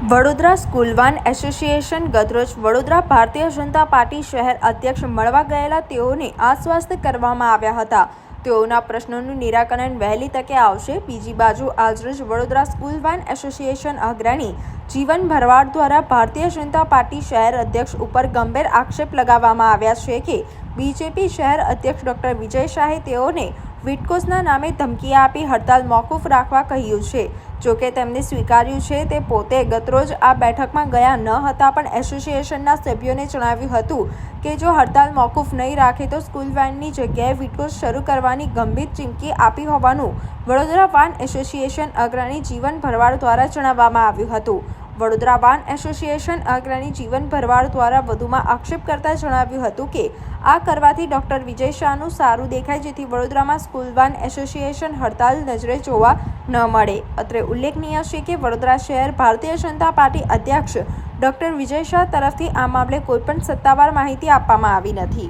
Vadodara school van association ગતરોજ Vadodara Bharatiya Janata party શહેર અધ્યક્ષ મળવા ગયેલા તેઓને આશ્વસ્ત કરવામાં આવ્યા હતા. તેઓના પ્રશ્નોનું નિરાકરણ વહેલી તકે આવશે. બીજી બાજુ આજરોજ વડોદરા સ્કૂલ વાન એસોસિએશન અગ્રણી જીવન ભરવાડ દ્વારા ભારતીય જનતા પાર્ટી શહેર અધ્યક્ષ ઉપર ગંભીર આક્ષેપ લગાવવામાં આવ્યા છે કે બીજેપી શહેર અધ્યક્ષ ડોક્ટર વિજય શાહે તેઓને વિટકોસના નામે ધમકી આપી હડતાલ મોકૂફ રાખવા કહ્યું છે. જોકે તેમણે સ્વીકાર્યું છે તે પોતે ગતરોજ આ બેઠકમાં ગયા ન હતા, પણ એસોસિએશનના સભ્યોને જણાવ્યું હતું કે જો હડતાલ મોકૂફ નહીં રાખે તો સ્કૂલ વાનની જગ્યાએ વિટકોસ શરૂ કરવાની ગંભીર ચીમકી આપી હોવાનું વડોદરા વાન એસોસિએશન અગ્રણી જીવન ભરવાડ દ્વારા જણાવવામાં આવ્યું હતું. વડોદરા વાન એસોસિએશન અગ્રણી જીવન ભરવાડ દ્વારા વધુમાં આક્ષેપ કરતા જણાવ્યું હતું કે આ કરવાથી ડોક્ટર વિજય શાહનું સારું દેખાય, જેથી વડોદરામાં સ્કૂલ વાન એસોસિએશન હડતાલ નજરે જોવા ન મળે. અત્રે ઉલ્લેખનીય છે કે વડોદરા શહેર ભારતીય જનતા પાર્ટી અધ્યક્ષ ડોક્ટર વિજય શાહ તરફથી આ મામલે કોઈપણ સત્તાવાર માહિતી આપવામાં આવી નથી.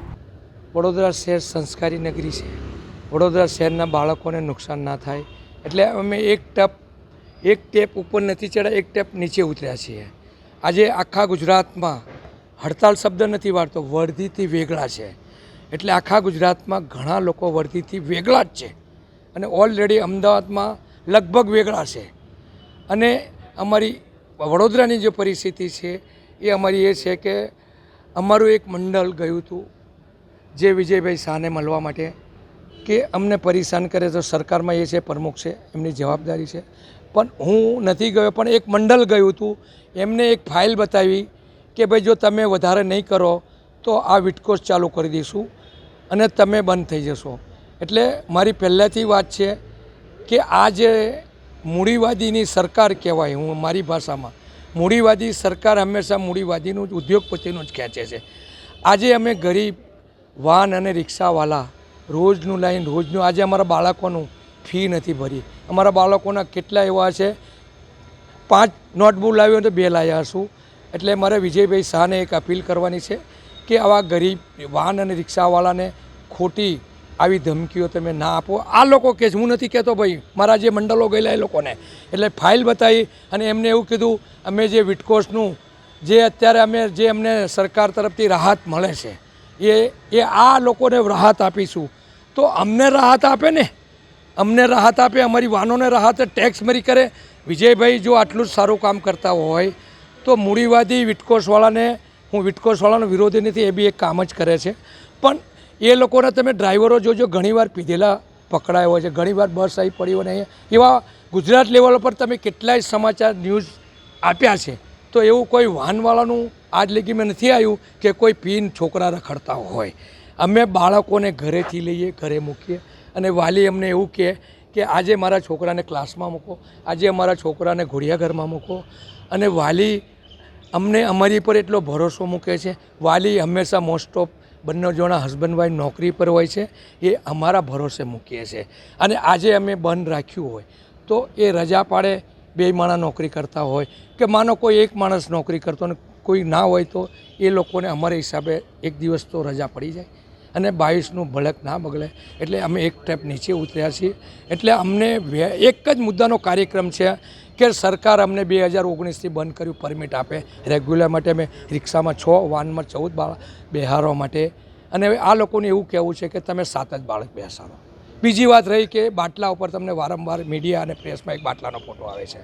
વડોદરા શહેર સંસ્કારી નગરી છે. વડોદરા શહેરના બાળકોને નુકસાન ના થાય એટલે અમે એક ટેપ ઉપર નથી ચડ્યા, એક ટેપ નીચે ઉતર્યા છીએ. આજે આખા ગુજરાતમાં હડતાલ શબ્દ નથી વાળતો, વર્ધીથી વેગળા છે. એટલે આખા ગુજરાતમાં ઘણા લોકો વર્ધીથી વેગળા જ છે અને ઓલરેડી અમદાવાદમાં લગભગ વેગળા છે. અને અમારી વડોદરાની જે પરિસ્થિતિ છે એ અમારી એ છે કે અમારું એક મંડળ ગયું હતું જે વિજયભાઈ શાહને મળવા માટે કે અમને પરેશાન કરે તો સરકારમાં એ છે પ્રમુખ છે, એમની જવાબદારી છે. પણ હું નથી ગયો, પણ એક મંડળ ગયું હતું. એમને એક ફાઇલ બતાવી કે ભાઈ જો તમે વધારે નહીં કરો તો આ વિટકોસ ચાલુ કરી દઈશું અને તમે બંધ થઈ જશો. એટલે મારી પહેલાંથી વાત છે કે આ જે મૂડીવાદીની સરકાર કહેવાય, હું મારી ભાષામાં મૂડીવાદી સરકાર હંમેશા મૂડીવાદીનું જ ઉદ્યોગપતિનું જ ખેંચે છે. આજે અમે ગરીબ વાન અને રિક્ષાવાળા રોજનું લાઈન રોજનું, આજે અમારા બાળકોનું ફી નથી ભરી. અમારા બાળકોના કેટલા એવા છે 5 નોટબુક લાવ્યો તો 2 લાવ્યા હશું. એટલે મારે વિજયભાઈ શાહને એક અપીલ કરવાની છે કે આવા ગરીબ વાહન અને રિક્ષાવાળાને ખોટી આવી ધમકીઓ તમે ના આપો. આ લોકો કહે છે, હું નથી કહેતો ભાઈ, મારા જે મંડળો ગયેલા એ લોકોને. એટલે ફાઇલ બતાવી અને એમને એવું કીધું અમે જે વિટકોસનું જે અત્યારે અમને સરકાર તરફથી રાહત મળે છે એ આ લોકોને રાહત આપીશું. તો અમને રાહત આપે ને, અમને રાહત આપે, અમારી વાહનોને રાહત, ટેક્સ મરી કરે. વિજયભાઈ જો આટલું જ સારું કામ કરતા હોય તો મૂડીવાદી વિટકોસવાળાને, હું વિટકોસવાળાનો વિરોધી નથી, એ બી એક કામ જ કરે છે. પણ એ લોકોને તમે ડ્રાઈવરો જોજો, ઘણીવાર પીધેલા પકડાયા હોય છે, ઘણીવાર બસ આવી પડી હોય ને. એવા ગુજરાત લેવલ પર તમે કેટલાય સમાચાર ન્યૂઝ આપ્યા છે. તો એવું કોઈ વાહનવાળાનું આજ લગીમાં નથી આવ્યું કે કોઈ પીન છોકરા રખડતા હોય. અમે બાળકોને ઘરેથી લઈએ, ઘરે મૂકીએ અને વાલી અમને એવું કહે કે આજે મારા છોકરાને ક્લાસમાં મૂકો, આજે અમારા છોકરાને ઘોડિયાઘરમાં મૂકો. અને વાલી અમને અમારી પર એટલો ભરોસો મૂકે છે. વાલી હંમેશા મોસ્ટ ઓફ બંને જણા હસબન્ડ વાઈફ નોકરી પર હોય છે, એ અમારા ભરોસે મૂકીએ છીએ. અને આજે અમે બંધ રાખ્યું હોય તો એ રજા પાડે, 2 માણસ નોકરી કરતા હોય કે માનો કોઈ એક માણસ નોકરી કરતો ને કોઈ ના હોય તો એ લોકોને અમારા હિસાબે એક દિવસ તો રજા પડી જાય અને 22નું ભડક ના બગડે. એટલે અમે એક સ્ટેપ નીચે ઉતર્યા છીએ. એટલે અમને એક જ મુદ્દાનો કાર્યક્રમ છે કે સરકાર અમને 2019થી બંધ કર્યું, પરમિટ આપે રેગ્યુલર માટે. અમે રિક્ષામાં 6, વાનમાં 14 બાળક બેહારવા માટે. અને આ લોકોને એવું કહેવું છે કે તમે 7 જ બાળક બેસાડો. બીજી વાત રહી કે બાટલા ઉપર તમને વારંવાર મીડિયા અને પ્રેસમાં એક બાટલાનો ફોટો આવે છે.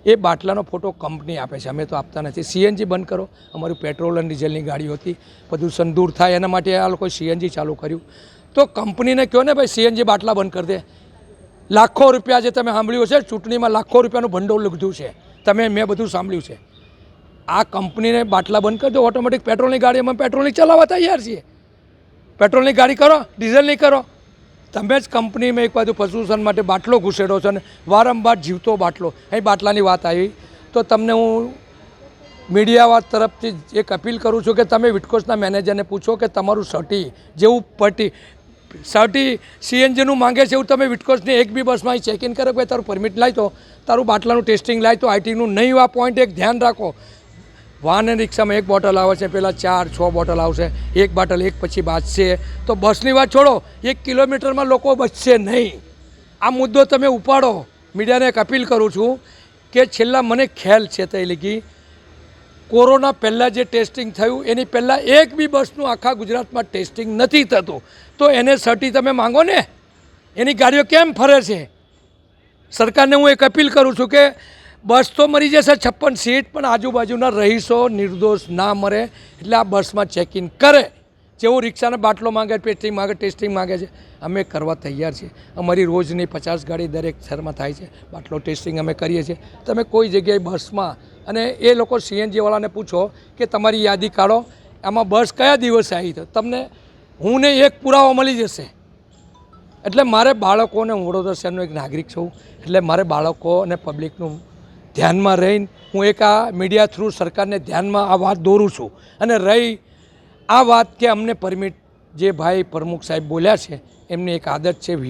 એ બાટલાનો ફોટો કંપની આપે છે, અમે તો આપતા નથી. સીએનજી બંધ કરો. અમારું પેટ્રોલ અને ડીઝલની ગાડીઓ હતી, પ્રદૂષણ દૂર થાય એના માટે આ લોકોએ સીએનજી ચાલુ કર્યું. તો કંપનીને કહો ને ભાઈ સીએનજી બાટલા બંધ કરી દે. લાખો રૂપિયા જે તમે સાંભળ્યું છે, ચૂંટણીમાં લાખો રૂપિયાનું ભંડોળ લીધું છે, મેં બધું સાંભળ્યું છે. આ કંપનીને બાટલા બંધ કરી દો, ઓટોમેટિક પેટ્રોલની ગાડી અમે પેટ્રોલની ચલાવવા તૈયાર છીએ. પેટ્રોલની ગાડી કરો, ડીઝલની કરો. તમે જ કંપનીમાં એક બાજુ પ્રદૂષણ માટે બાટલો ઘૂસેડો છો અને વારંવાર જીવતો બાટલો. અહીં બાટલાની વાત આવી તો તમને હું મીડિયા તરફથી એક અપીલ કરું છું કે તમે વિટકોસના મેનેજરને પૂછો કે તમારું સર્ટી સીએનજીનું માંગે છે એવું તમે વિટકોસની એક બી બસમાં ચેક ઇન કરો કે તારું પરમિટ લાવી તો તારું બાટલાનું ટેસ્ટિંગ લાવી તો આઈટીનું નહીં. આ પોઈન્ટ એક ધ્યાન રાખો. વાહન અને રિક્ષામાં એક બોટલ આવે છે, પહેલાં 4-6 બોટલ આવશે, એક બોટલ એક પછી બાજશે. તો બસની વાત છોડો, 1 કિલોમીટરમાં લોકો બચશે નહીં. આ મુદ્દો તમે ઉપાડો. મીડિયાને એક અપીલ કરું છું કે છેલ્લા મને ખ્યાલ છે તે લગી કોરોના પહેલાં જે ટેસ્ટિંગ થયું એની પહેલાં એક બી બસનું આખા ગુજરાતમાં ટેસ્ટિંગ નથી થતું. તો એને સર્ટી તમે માંગો ને, એની ગાડીઓ કેમ ફરે છે? સરકારને હું એક અપીલ કરું છું કે બસ તો મરી જશે 56 સીટ, પણ આજુબાજુના રહીશો નિર્દોષ ના મરે એટલે આ બસમાં ચેકિંગ કરે. જેવું રિક્ષાને બાટલો માંગે, ટેસ્ટિંગ માંગે છે, અમે કરવા તૈયાર છીએ. અમારી રોજની 50 ગાડી દરેક શહેરમાં થાય છે, બાટલો ટેસ્ટિંગ અમે કરીએ છીએ. તમે કોઈ જગ્યાએ બસમાં, અને એ લોકો સીએનજીવાળાને પૂછો કે તમારી યાદી કાઢો, આમાં બસ કયા દિવસે આવી, તો તમને હું ને એક પુરાવો મળી જશે. એટલે મારે બાળકોને, હું વડોદરા શહેરનો એક નાગરિક છું, એટલે મારે બાળકો અને પબ્લિકનું ધ્યાનમાં રહીને હું એક આ મીડિયા થ્રુ સરકારને ધ્યાનમાં આ વાત દોરું છું. અને રહી આ વાત કે અમને પરમિટ, જે ભાઈ પ્રમુખ સાહેબ બોલ્યા છે એમની એક આદત છે